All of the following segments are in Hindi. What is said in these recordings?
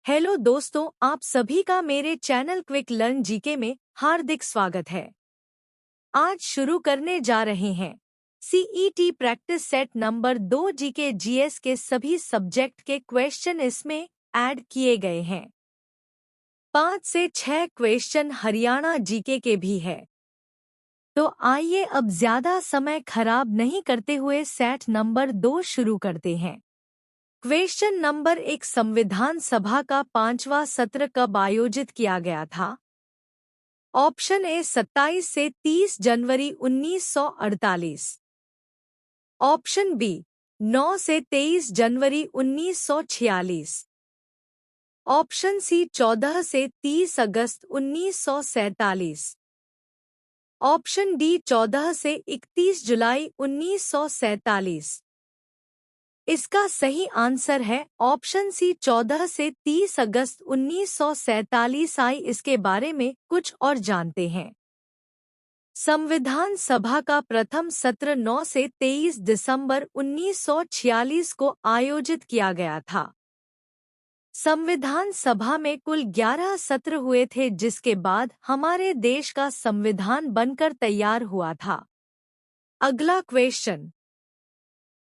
हेलो दोस्तों, आप सभी का मेरे चैनल क्विक लर्न जीके में हार्दिक स्वागत है। आज शुरू करने जा रहे हैं CET practice set number 2 GK GS के सभी सब्जेक्ट के क्वेश्चन इसमें ऐड किए गए हैं। 5 से 6 क्वेश्चन हरियाणा जीके के भी है। तो आइए अब ज्यादा समय खराब नहीं करते हुए सेट नंबर 2 शुरू करते हैं। क्वेश्चन नंबर 1, संविधान सभा का 5वां सत्र कब आयोजित किया गया था? ऑप्शन ए 27 से 30 जनवरी 1948। ऑप्शन बी 9 से 23 जनवरी 1946। ऑप्शन सी 14 से 30 अगस्त 1947। ऑप्शन डी 14 से 31 जुलाई 1947। इसका सही आंसर है ऑप्शन सी 14 से 30 अगस्त 1947। आई इसके बारे में कुछ और जानते हैं। संविधान सभा का प्रथम सत्र 9 से 23 दिसंबर 1946 को आयोजित किया गया था। संविधान सभा में कुल 11 सत्र हुए थे, जिसके बाद हमारे देश का संविधान बनकर तैयार हुआ था। अगला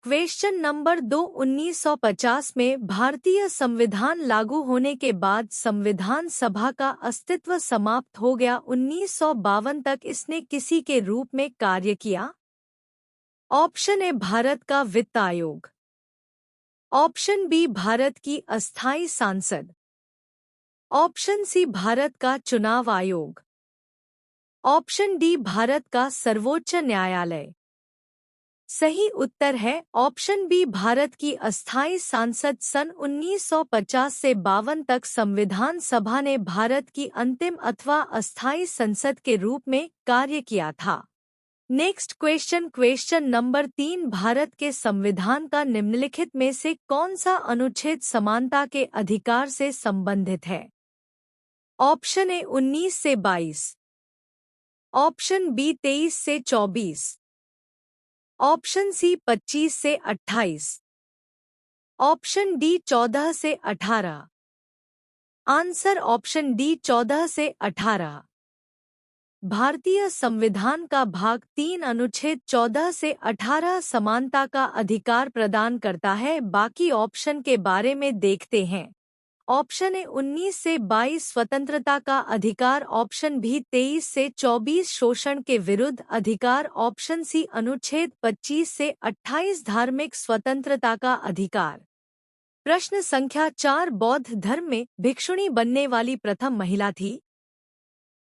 क्वेश्चन नंबर 2, 1950 में भारतीय संविधान लागू होने के बाद संविधान सभा का अस्तित्व समाप्त हो गया। 1952 तक इसने किसी के रूप में कार्य किया? ऑप्शन ए भारत का वित्त आयोग। ऑप्शन बी भारत की अस्थायी सांसद। ऑप्शन सी भारत का चुनाव आयोग। ऑप्शन डी भारत का सर्वोच्च न्यायालय। सही उत्तर है ऑप्शन बी भारत की अस्थायी सांसद। सन 1950 से 52 तक संविधान सभा ने भारत की अंतिम अथवा अस्थायी संसद के रूप में कार्य किया था। नेक्स्ट क्वेश्चन नंबर 3, भारत के संविधान का निम्नलिखित में से कौन सा अनुच्छेद समानता के अधिकार से संबंधित है? ऑप्शन ए 19 से 22। ऑप्शन बी 23 से 24। ऑप्शन सी 25 से 28। ऑप्शन डी 14 से 18। आंसर ऑप्शन डी 14 से 18। भारतीय संविधान का भाग 3 अनुच्छेद 14 से 18 समानता का अधिकार प्रदान करता है। बाकी ऑप्शन के बारे में देखते हैं। ऑप्शन ए 19 से 22 स्वतंत्रता का अधिकार। ऑप्शन बी 23 से 24 शोषण के विरुद्ध अधिकार। ऑप्शन सी अनुच्छेद 25 से 28 धार्मिक स्वतंत्रता का अधिकार। प्रश्न संख्या 4, बौद्ध धर्म में भिक्षुणी बनने वाली प्रथम महिला थी?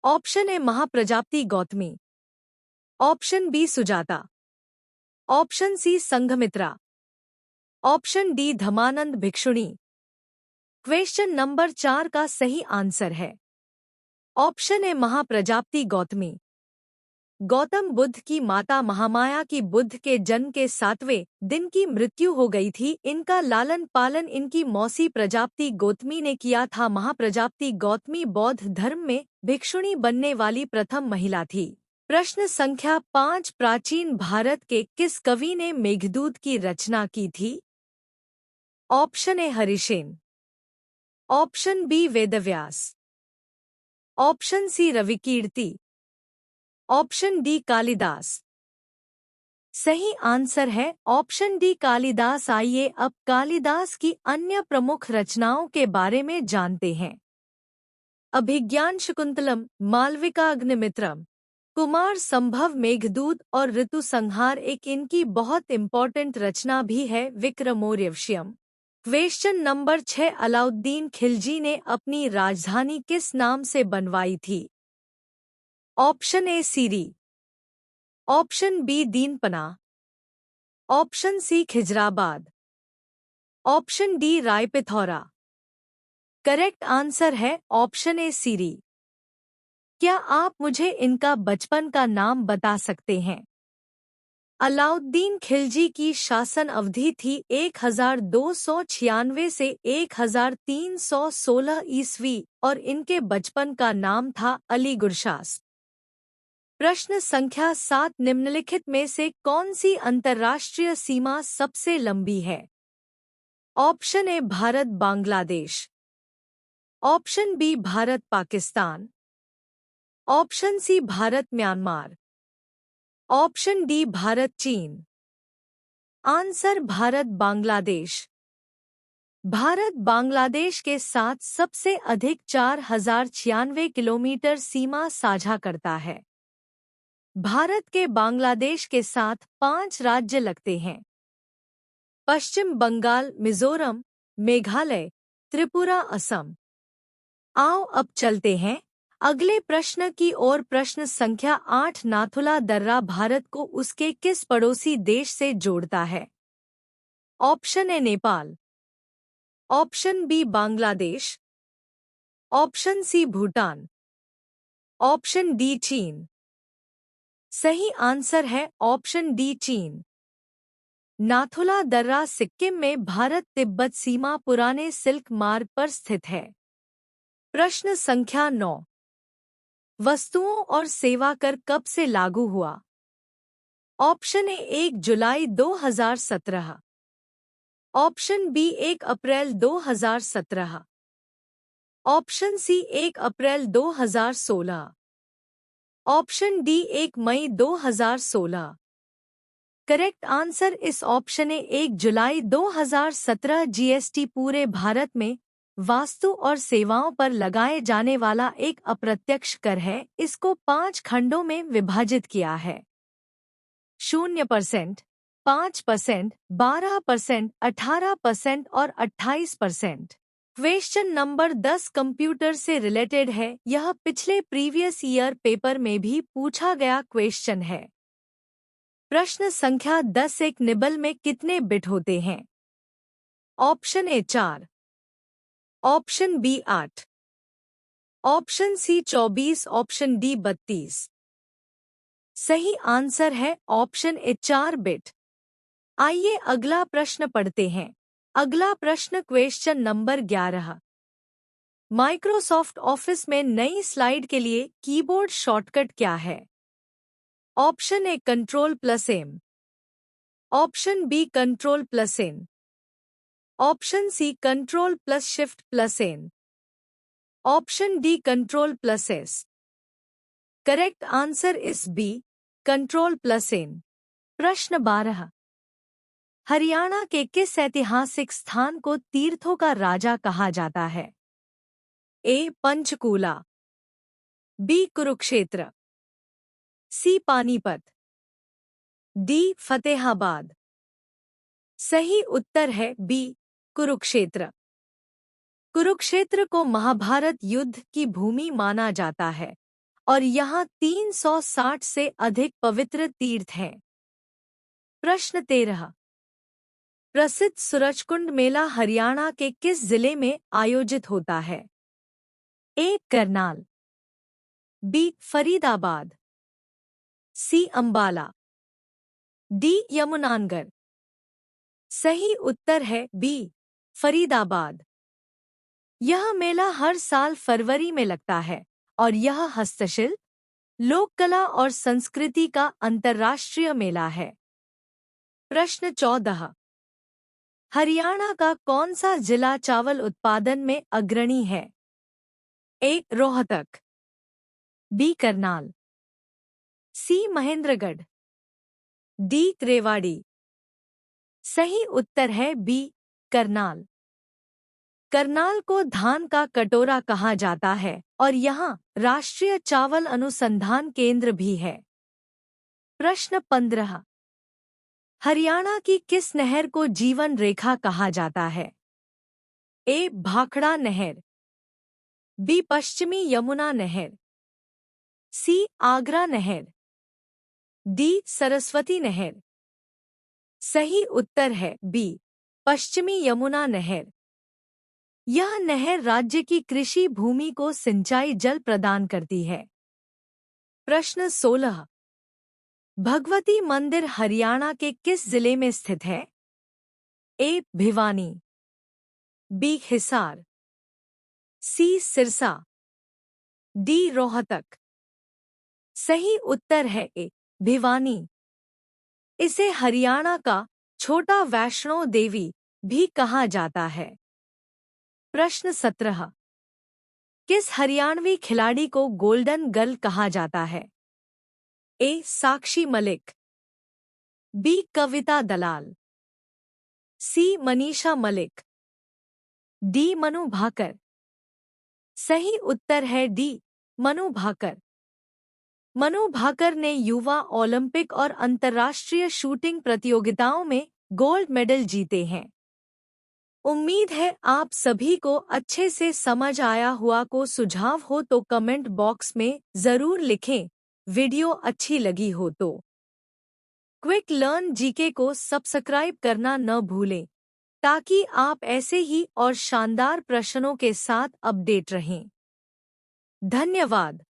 Option A Mahaprajapati Gautami. Option B Sujata. Option C Sanghamitra. Option D Dhammananda भिक्षुणी। क्वेश्चन नंबर 4 का सही आंसर है ऑप्शन ए महाप्रजाप्ति गौतमी। गौतम बुद्ध की माता महामाया की बुद्ध के जन्म के 7वें दिन की मृत्यु हो गई थी। इनका लालन पालन इनकी मौसी प्रजाप्ति गौतमी ने किया था। महाप्रजाप्ति गौतमी बौद्ध धर्म में भिक्षुणी बनने वाली प्रथम महिला थी। प्रश्न संख्या 5, प्राचीन भारत के किस कवि ने मेघदूत की रचना की थी? Option A Harisena. Option B Vedvyas. Option C Ravikirti. Option D Kalidas. सही आंसर है ऑप्शन डी कालिदास। आइए अब कालिदास की अन्य प्रमुख रचनाओं के बारे में जानते हैं। अभिज्ञान शाकुंतलम, मालविका अग्निमित्रम, कुमार संभव मेघदूत और ऋतु संहार एक इनकी बहुत इंपॉर्टेंट रचना भी है। विक्रमोर्वशीयम। क्वेश्चन नंबर 6, अलाउद्दीन खिलजी ने अपनी राजधानी किस नाम से बनवाई थी? Option A Siri. Option B Dinpanah. Option C Khizrabad. Option D Raipithora. Correct answer है ऑप्शन ए सीरी। क्या आप मुझे इनका बचपन का नाम बता सकते हैं? अलाउद्दीन खिलजी की शासन अवधि थी 1296 से 1316 ईस्वी और इनके बचपन का नाम था अली गुरशास। प्रश्न संख्या 7, निम्नलिखित में से कौन सी अंतर्राष्ट्रीय सीमा सबसे लंबी है? Option A Bharat Bangladesh. Option B Bharat Pakistan, option C Bharat Myanmar, option D Bharat चीन। आंसर भारत बांग्लादेश। भारत बांग्लादेश के साथ सबसे अधिक 4096 किलोमीटर सीमा साझा करता है। भारत के बांग्लादेश के साथ 5 राज्य लगते हैं: पश्चिम बंगाल, मिजोरम, मेघालय, त्रिपुरा, असम। आओ अब चलते हैं अगले प्रश्न की ओर। प्रश्न संख्या 8, नाथुला दर्रा भारत को उसके किस पड़ोसी देश से जोड़ता है? Option A Nepal, option B Bangladesh, option C Bhutan, option D चीन। सही आंसर है ऑप्शन डी चीन। नाथुला दर्रा सिक्किम में भारत तिब्बत सीमा पुराने सिल्क मार्ग पर स्थित है। प्रश्न संख्या 9, वस्तुओं और सेवा कर कब से लागू हुआ? ऑप्शन ए 1 जुलाई 2017, ऑप्शन बी 1 अप्रैल 2017, ऑप्शन सी 1 अप्रैल 2016, ऑप्शन डी 1 मई 2016। करेक्ट आंसर इस ऑप्शन ए 1 जुलाई 2017। जीएसटी पूरे भारत में वास्तु और सेवाओं पर लगाए जाने वाला एक अप्रत्यक्ष कर है। इसको 5 खंडों में विभाजित किया है: 0%, 5%, 12%, 18% और 28%। क्वेश्चन नंबर 10 कंप्यूटर से रिलेटेड है। यह पिछले प्रीवियस ईयर पेपर में भी पूछा गया क्वेश्चन है। प्रश्न संख्या 10, एक निबल में कितने बिट होते हैं? Option A 4, option B 8, option C 24, option D 32। सही आंसर है ऑप्शन ए 4 बिट। आइए अगला प्रश्न पढ़ते हैं। अगला प्रश्न क्वेश्चन नंबर 11, माइक्रोसॉफ्ट ऑफिस में नई स्लाइड के लिए कीबोर्ड शॉर्टकट क्या है? Option A Ctrl+M, option B Ctrl+N, option C Ctrl+Shift+N, option D Ctrl+S। Correct answer इस बी Ctrl+N। प्रश्न 12, हरियाणा के किस ऐतिहासिक स्थान को तीर्थों का राजा कहा जाता है? ए पंचकूला, बी कुरुक्षेत्र, सी पानीपत, डी फतेहाबाद। सही उत्तर है बी कुरुक्षेत्र। कुरुक्षेत्र को महाभारत युद्ध की भूमि माना जाता है और यहाँ 360 से अधिक पवित्र तीर्थ हैं। प्रश्न 13, प्रसिद्ध सूरजकुंड मेला हरियाणा के किस जिले में आयोजित होता है? ए करनाल, बी फरीदाबाद, सी अंबाला, डी यमुनानगर। सही उत्तर है बी फरीदाबाद। यह मेला हर साल फरवरी में लगता है और यह हस्तशिल्प, लोककला और संस्कृति का अंतर्राष्ट्रीय मेला है। प्रश्न 14, हरियाणा का कौन सा जिला चावल उत्पादन में अग्रणी है? ए रोहतक, बी करनाल, सी महेंद्रगढ़, डी रेवाड़ी। सही उत्तर है बी करनाल। करनाल को धान का कटोरा कहा जाता है और यहाँ राष्ट्रीय चावल अनुसंधान केंद्र भी है। प्रश्न 15, हरियाणा की किस नहर को जीवन रेखा कहा जाता है? ए भाखड़ा नहर, बी पश्चिमी यमुना नहर, सी आगरा नहर, डी सरस्वती नहर। सही उत्तर है बी पश्चिमी यमुना नहर। यह नहर राज्य की कृषि भूमि को सिंचाई जल प्रदान करती है। प्रश्न 16, भगवती मंदिर हरियाणा के किस जिले में स्थित है? ए भिवानी, बी हिसार, सी सिरसा, डी रोहतक। सही उत्तर है ए भिवानी। इसे हरियाणा का छोटा वैष्णो देवी भी कहा जाता है। प्रश्न 17, किस हरियाणवी खिलाड़ी को गोल्डन गर्ल कहा जाता है? ए. साक्षी मलिक, बी. कविता दलाल, सी. मनीषा मलिक, डी. मनु भाकर। सही उत्तर है डी. मनु भाकर। मनु भाकर ने युवा ओलंपिक और अंतर्राष्ट्रीय शूटिंग प्रतियोगिताओं में गोल्ड मेडल जीते हैं। उम्मीद है आप सभी को अच्छे से समझ आया हुआ। को सुझाव हो तो कमेंट बॉक्स में ज़रूर लिखें। वीडियो अच्छी लगी हो तो क्विक लर्न जीके को सब्सक्राइब करना न भूलें, ताकि आप ऐसे ही और शानदार प्रश्नों के साथ अपडेट रहें। धन्यवाद।